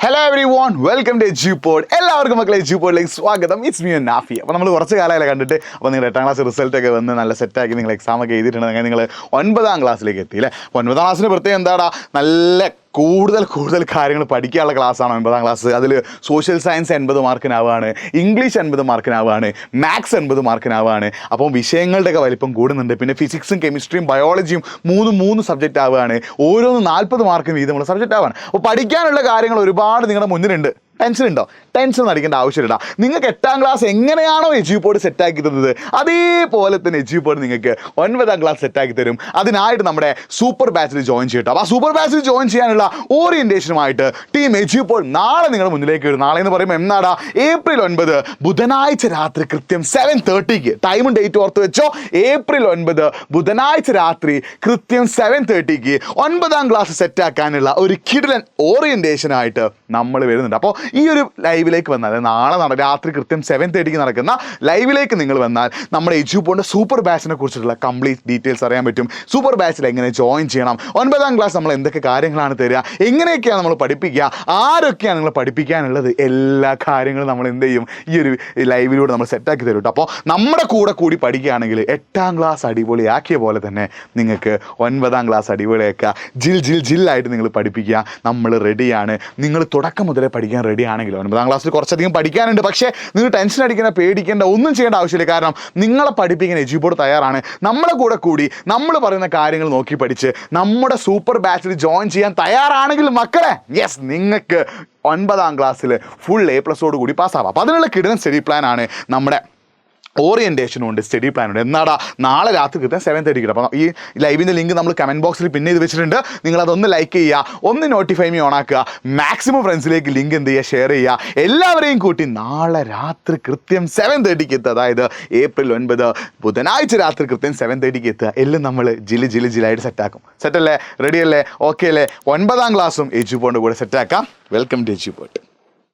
Hello everyone, welcome to Edupod. എല്ലാവർക്കും മക്കളെ എജ്യൂപോഡിലേക്ക് സ്വാഗതം. It's me Nafi. അപ്പോൾ നമ്മൾ കുറച്ച് കാലമായി കണ്ടിട്ട്, അപ്പോൾ നിങ്ങൾ 8ാം ക്ലാസ് റിസൾട്ടൊക്കെ വന്ന് നല്ല സെറ്റാക്കി നിങ്ങൾ എക്സാമൊക്കെ എഴുതിയിട്ടുണ്ടെങ്കിൽ നിങ്ങൾ 9ാം ക്ലാസ്സിലേക്ക് എത്തി അല്ലേ. 9ാം ക്ലാസ്സിന് പ്രത്യേകം എന്താടാ, നല്ല കൂടുതൽ കാര്യങ്ങൾ പഠിക്കാനുള്ള ക്ലാസ്സാണ് 9ാം ക്ലാസ്. അതിൽ സോഷ്യൽ സയൻസ് 80 മാർക്കിനാവാണ്, ഇംഗ്ലീഷ് 80 മാർക്കിനാവാണ്, മാത്സ് 80 മാർക്കിനാവാണ്. അപ്പോൾ വിഷയങ്ങളുടെയൊക്കെ വലിപ്പം കൂടുന്നുണ്ട്. പിന്നെ ഫിസിക്സും കെമിസ്ട്രിയും ബയോളജിയും മൂന്ന് സബ്ജക്റ്റ് ആവുകയാണ്. ഓരോന്ന് 40 മാർക്ക് വീതമുള്ള സബ്ജക്റ്റ് ആവാണ്. അപ്പോൾ പഠിക്കാനുള്ള കാര്യങ്ങൾ ഒരുപാട് നിങ്ങളുടെ മുന്നിലുണ്ട്. ടെൻഷൻ ഉണ്ടോ? ടെൻഷൻ അടിക്കേണ്ട ആവശ്യമില്ല. നിങ്ങൾക്ക് 8ാം ക്ലാസ് എങ്ങനെയാണോ എജ്യൂപോഡ് സെറ്റാക്കി തന്നത്, അതേപോലെ തന്നെ എജ്യൂപോഡ് നിങ്ങൾക്ക് 9ാം ക്ലാസ് സെറ്റാക്കി തരും. അതിനായിട്ട് നമ്മുടെ സൂപ്പർ ബാച്ചിൽ ജോയിൻ ചെയ്യട്ടോ. അപ്പോൾ ആ സൂപ്പർ ബാച്ചിൽ ജോയിൻ ചെയ്യാനുള്ള ഓറിയൻറ്റേഷനുമായിട്ട് ടീം എജ്യൂപോഡ് നാളെ നിങ്ങളുടെ മുന്നിലേക്ക് വരും. നാളെ എന്ന് പറയുമ്പോൾ എന്നാടാ, April 9 ബുധനാഴ്ച രാത്രി കൃത്യം 7:30 ടൈമും ഡേറ്റ് ഓർത്ത് വെച്ചോ. April 9 ബുധനാഴ്ച രാത്രി കൃത്യം 7:30 9ാം ക്ലാസ് സെറ്റാക്കാനുള്ള ഒരു കിടിലൻ ഓറിയൻറ്റേഷനായിട്ട് നമ്മൾ വരുന്നുണ്ട്. അപ്പോൾ ഈ ഒരു ലൈവിലേക്ക് വന്നാൽ, നാളെ രാത്രി കൃത്യം 7:30 നടക്കുന്ന ലൈവിലേക്ക് നിങ്ങൾ വന്നാൽ നമ്മുടെ എജ്യൂപോഡിൻ്റെ സൂപ്പർ ബാച്ചിനെ കുറിച്ചിട്ടുള്ള കംപ്ലീറ്റ് ഡീറ്റെയിൽസ് അറിയാൻ പറ്റും. സൂപ്പർ ബാച്ചിൽ എങ്ങനെ ജോയിൻ ചെയ്യണം, 9ാം ക്ലാസ് നമ്മൾ എന്തൊക്കെ കാര്യങ്ങളാണ് തരിക, എങ്ങനെയൊക്കെയാണ് നമ്മൾ പഠിപ്പിക്കുക, ആരൊക്കെയാണ് നിങ്ങൾ പഠിപ്പിക്കാനുള്ളത്, എല്ലാ കാര്യങ്ങളും നമ്മൾ എന്ത് ചെയ്യും, ഈ ഒരു ലൈവിലൂടെ നമ്മൾ സെറ്റാക്കി തരും കേട്ടോ. അപ്പോൾ നമ്മുടെ കൂടി പഠിക്കുകയാണെങ്കിൽ 8ാം ക്ലാസ് അടിപൊളിയാക്കിയ പോലെ തന്നെ നിങ്ങൾക്ക് 9ാം ക്ലാസ് അടിപൊളിയാക്കുക. ജില്ലായിട്ട് നിങ്ങൾ പഠിപ്പിക്കുക. നമ്മൾ റെഡിയാണ്. നിങ്ങൾ തുടക്കം മുതലേ പഠിക്കാൻ റെഡി ആണെങ്കിൽ 9ാം ക്ലാസ്സിൽ കുറച്ചധികം പഠിക്കാനുണ്ട്. പക്ഷേ നിങ്ങൾ ടെൻഷൻ അടിക്കേണ്ട, പേടിക്കേണ്ട, ഒന്നും ചെയ്യേണ്ട ആവശ്യമില്ല. കാരണം നിങ്ങളെ പഠിപ്പിക്കാൻ എജ്യൂപോഡ് തയ്യാറാണ്. നമ്മളെ കൂടി നമ്മൾ പറയുന്ന കാര്യങ്ങൾ നോക്കി പഠിച്ച് നമ്മുടെ സൂപ്പർ ബാച്ചിൽ ജോയിൻ ചെയ്യാൻ തയ്യാറാണെങ്കിൽ മക്കളെ, യെസ്, നിങ്ങൾക്ക് 9ാം ക്ലാസ്സിൽ ഫുൾ A+ കൂടി പാസ്സാവാം. അപ്പോൾ അതിനുള്ള കിടന്ന സ്റ്റഡി പ്ലാനാണ് നമ്മുടെ ഓറിയൻറ്റേഷനും ഉണ്ട്, സ്റ്റഡി പ്ലാനുണ്ട്. എന്നാടാ, നാളെ രാത്രി കൃത്യം 7:30. അപ്പോൾ ഈ ലൈവിൻ്റെ ലിങ്ക് നമ്മൾ കമൻറ്റ് ബോക്സിൽ പിന്നെ ചെയ്ത് വെച്ചിട്ടുണ്ട്. നിങ്ങളതൊന്ന് ലൈക്ക് ചെയ്യുക, ഒന്ന് നോട്ടിഫൈ മീ ഓണാക്കുക, മാക്സിമം ഫ്രണ്ട്സിലേക്ക് ലിങ്ക് എന്ത് ചെയ്യുക, ഷെയർ ചെയ്യുക. എല്ലാവരെയും കൂട്ടി നാളെ രാത്രി കൃത്യം 7:30 എത്തുക. അതായത് April 9 ബുധനാഴ്ച രാത്രി കൃത്യം 7:30 എത്തുക. എല്ലാം നമ്മൾ ജില്ലായിട്ട് സെറ്റാക്കും. സെറ്റല്ലേ? റെഡി അല്ലേ? ഓക്കെ അല്ലേ? 9ാം ക്ലാസ്സും എജ്യൂപോഡിൻ്റെ കൂടെ സെറ്റാക്കാം. Welcome to എജ്യൂപോഡ്.